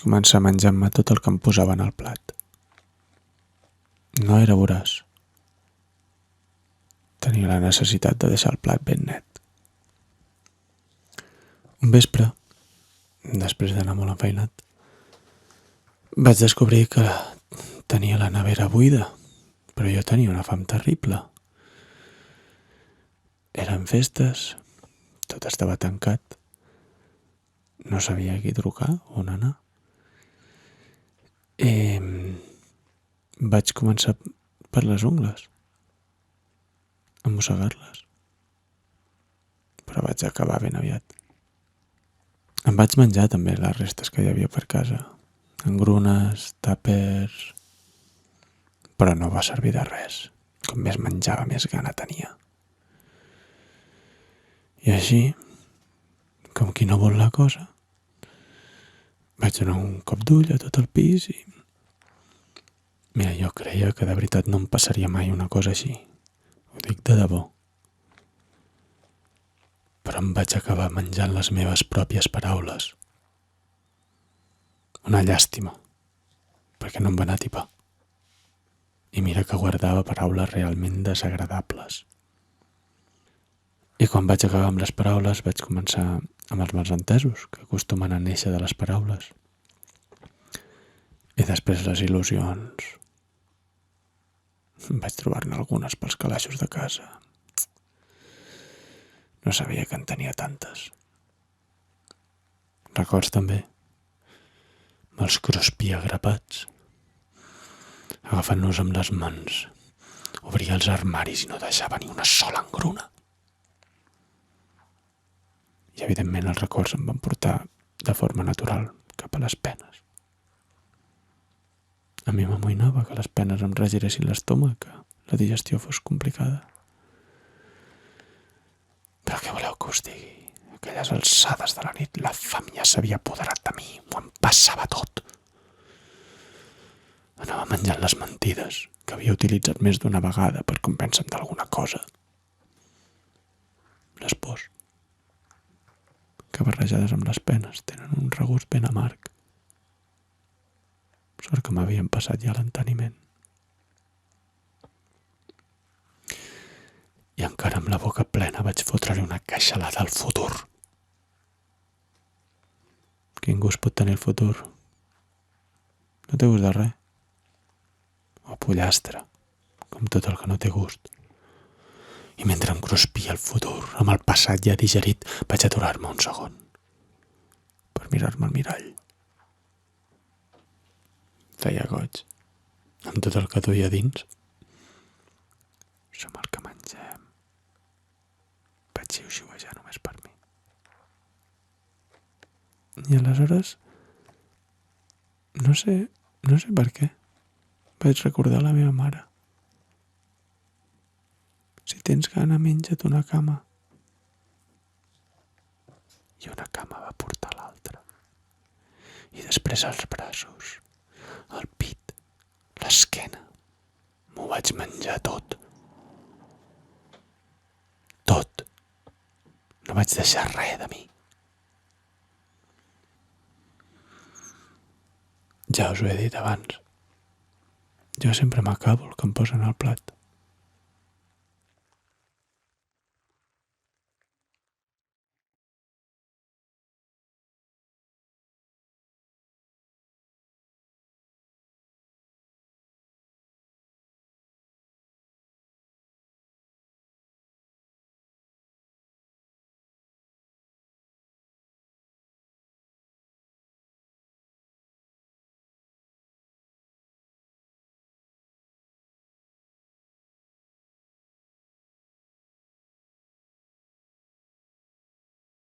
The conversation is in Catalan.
començar a menjar-me tot el que em posava en el plat. No era voraç. Tenia la necessitat de deixar el plat ben net. Un vespre, després d'anar molt enfeinat, vaig descobrir que tenia la nevera buida, però jo tenia una fam terrible. Eren festes, tot estava tancat, no sabia a qui trucar, on anar. Vaig començar per les ungles, a mossegar-les, però vaig acabar ben aviat. Em vaig menjar també les restes que hi havia per casa, engrunes, tàpers, però no va servir de res. Com més menjava, més gana tenia. I així, com qui no vol la cosa, vaig donar un cop d'ull a tot el pis i... Mira, jo creia que de veritat no em passaria mai una cosa així. Ho dic de debò. Però em vaig acabar menjant les meves pròpies paraules. Una llàstima, perquè no em va anar a tipar. I mira que guardava paraules realment desagradables. I quan vaig acabar amb les paraules vaig començar amb els malentesos que acostumen a néixer de les paraules. I després les il·lusions. Vaig trobar-ne algunes pels calaixos de casa. No sabia que en tenia tantes. Records també. Me'ls cruspia grapats. Agafant-nos amb les mans. Obria els armaris i no deixava ni una sola engruna. I evidentment els records em van portar de forma natural cap a les penes. A mi m'amoïnava que les penes em regiressin l'estómac, que la digestió fos complicada. Però què voleu que us digui? A aquelles alçades de la nit la fam ja s'havia apoderat de mi, m'ho empassava tot. Anava menjant les mentides que havia utilitzat més d'una vegada per convèncer-me d'alguna cosa. Les pors, que barrejades amb les penes tenen un regust ben amarg. Sort que m'havien passat ja l'enteniment. I encara amb la boca plena vaig fotre-li una queixalada al futur. Quin gust pot tenir el futur? No té gust de res. O pollastre, com tot el que no té gust. I mentre em cruspia el futur, amb el passat ja digerit, vaig aturar-me un segon per mirar-me al mirall. Feia goig, amb tot el que duia dins. Som el que mengem. Vaig xiu-xiuejar només per mi. I aleshores, no sé per què, vaig recordar la meva mare. Si tens gana, menja't una cama. I una cama va portar l'altra. I després els braços, el pit, l'esquena. M'ho vaig menjar tot. Tot. No vaig deixar res de mi. Ja us ho he dit abans. Jo sempre m'acabo el que em posen al plat.